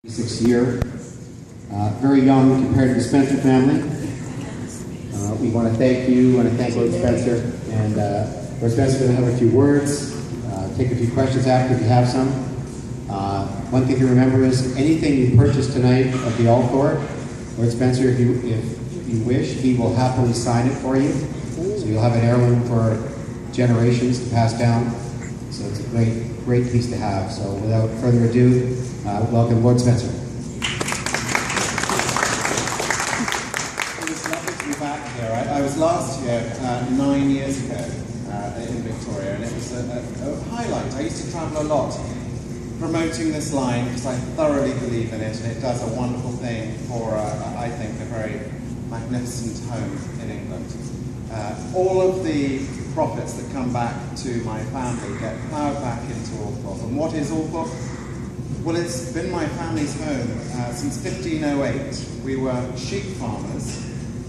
6th year, very young compared to the Spencer family. We want to thank you, we want to thank Lord Spencer, and Lord Spencer is going to have a few words, take a few questions after if you have some. One thing to remember is anything you purchase tonight at the Althor, Lord Spencer, if you wish, he will happily sign it for you. So you'll have an heirloom for generations to pass down. So it's a great piece to have. So without further ado, welcome Lord Spencer. It was lovely to be back here. I was last year, 9 years ago, in Victoria, and it was a highlight. I used to travel a lot promoting this line because I thoroughly believe in it, and it does a wonderful thing for, I think, a very magnificent home in England. All of the profits that come back to my family get ploughed back into Althorpe. And what is Althorpe? Well, it's been my family's home since 1508. We were sheep farmers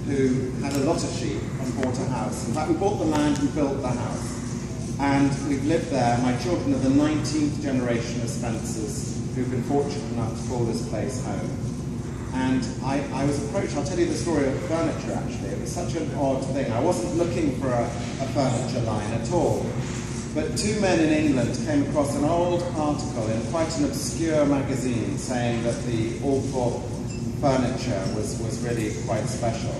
who had a lot of sheep and bought a house. In fact, we bought the land and built the house. And we've lived there. My children are the 19th generation of Spencers who've been fortunate enough to call this place home. And I was approached, I'll tell you the story of furniture actually. It was such an odd thing. I wasn't looking for a furniture line at all. But two men in England came across an old article in quite an obscure magazine saying that the Althorpe furniture was really quite special.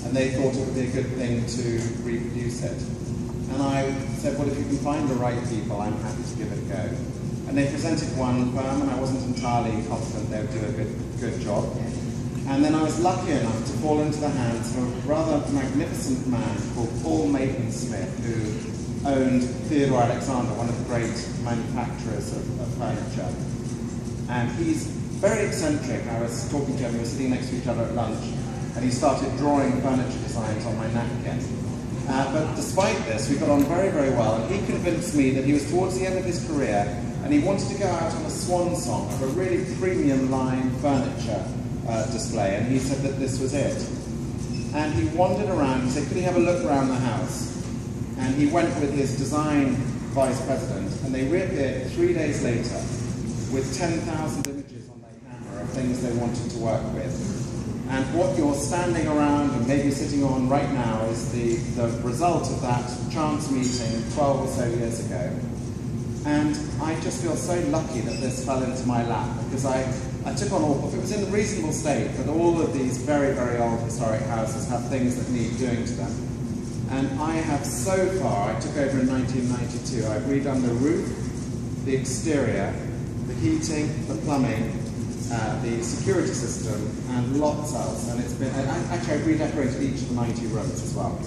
And they thought it would be a good thing to reproduce it. And I said, well, if you can find the right people, I'm happy to give it a go. And they presented one firm, and I wasn't entirely confident they would do a good job. And then I was lucky enough to fall into the hands of a rather magnificent man called Paul Maidensmith, who owned Theodore Alexander, one of the great manufacturers of furniture. And he's very eccentric. I was talking to him, we were sitting next to each other at lunch, and he started drawing furniture designs on my napkin. But despite this, we got on very, very well, and he convinced me that he was towards the end of his career, and he wanted to go out on a swan song of a really premium line furniture display, and he said that this was it. And he wandered around and said, could he have a look around the house? And he went with his design vice president, and they reappeared 3 days later with 10,000 images on their camera of things they wanted to work with. And what you're standing around and maybe sitting on right now is the result of that chance meeting 12 or so years ago. And I just feel so lucky that this fell into my lap, because I took on Althorpe. It was in a reasonable state, but all of these very, very old historic houses have things that need doing to them. And I have so far, I took over in 1992, I've redone the roof, the exterior, the heating, the plumbing, the security system, and lots else. And it's been, actually I've redecorated each of the 90 rooms as well.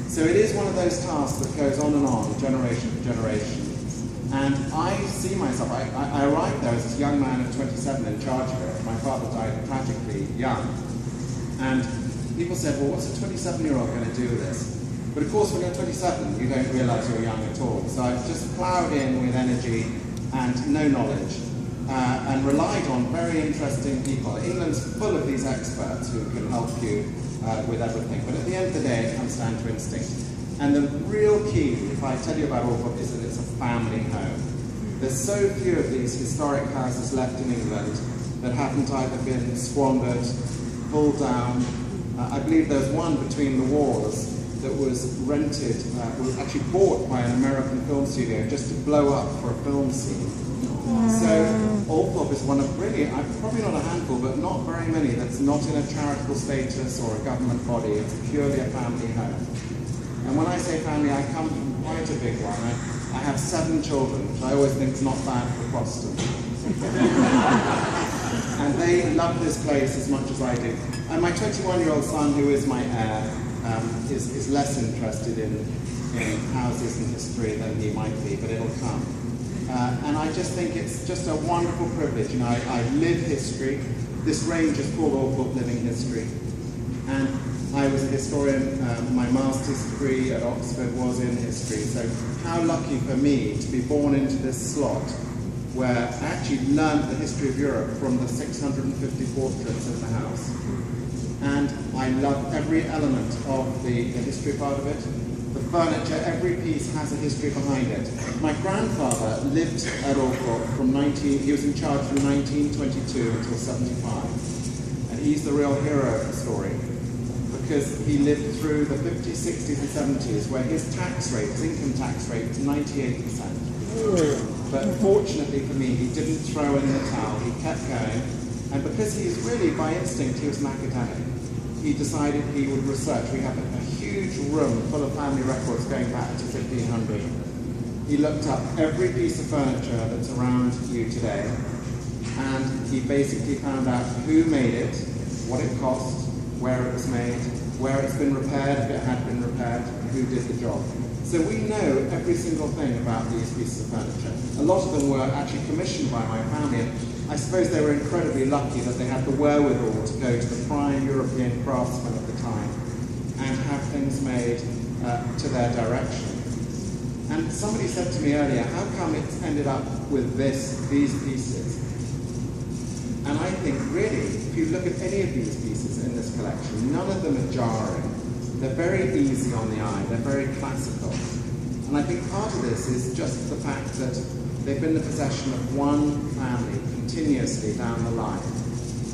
So it is one of those tasks that goes on and on, generation for generation. And I see myself, I arrived there as this young man of 27 in charge of it. My father died tragically young. And people said, well, what's a 27-year-old going to do with this? But of course, when you're 27, you don't realise you're young at all. So I've just ploughed in with energy and no knowledge, and relied on very interesting people. England's full of these experts who can help you with everything. But at the end of the day, it comes down to instinct. And the real key, if I tell you about Althorpe, is that it's a family home. There's so few of these historic houses left in England that haven't either been squandered, pulled down. I believe there's one between the wars that was rented, was actually bought by an American film studio just to blow up for a film scene. So Althorpe is one of really, probably not a handful, but not very many that's not in a charitable status or a government body. It's purely a family home. And when I say family, I come from quite a big one. I have 7 children, which I always think is not bad for Protestants. And they love this place as much as I do. And my 21-year-old son, who is my heir, is less interested in houses and history than he might be, but it'll come. And I just think it's just a wonderful privilege. You know, I live history. This range is called Althorpe Living History. And I was a historian. My master's degree at Oxford was in history. So how lucky for me to be born into this slot where I actually learned the history of Europe from the 650 portraits of the house. And I love every element of the history part of it. The furniture, every piece has a history behind it. My grandfather lived at Althorpe he was in charge from 1922 until 75. And he's the real hero of the story, because he lived through the 50s, 60s and 70s where his income tax rate was 98%. But fortunately for me, he didn't throw in the towel, he kept going. And because he's really, by instinct, he was an academic, he decided he would research. We have a huge room full of family records going back to 1500. He looked up every piece of furniture that's around you today, and he basically found out who made it, what it cost, where it was made, where it's been repaired, if it had been repaired, and who did the job. So we know every single thing about these pieces of furniture. A lot of them were actually commissioned by my family, and I suppose they were incredibly lucky that they had the wherewithal to go to the prime European craftsmen at the time and have things made to their direction. And somebody said to me earlier, how come it's ended up with these pieces? And I think really, if you look at any of these pieces in this collection, none of them are jarring. They're very easy on the eye, they're very classical. And I think part of this is just the fact that they've been the possession of one family continuously down the line.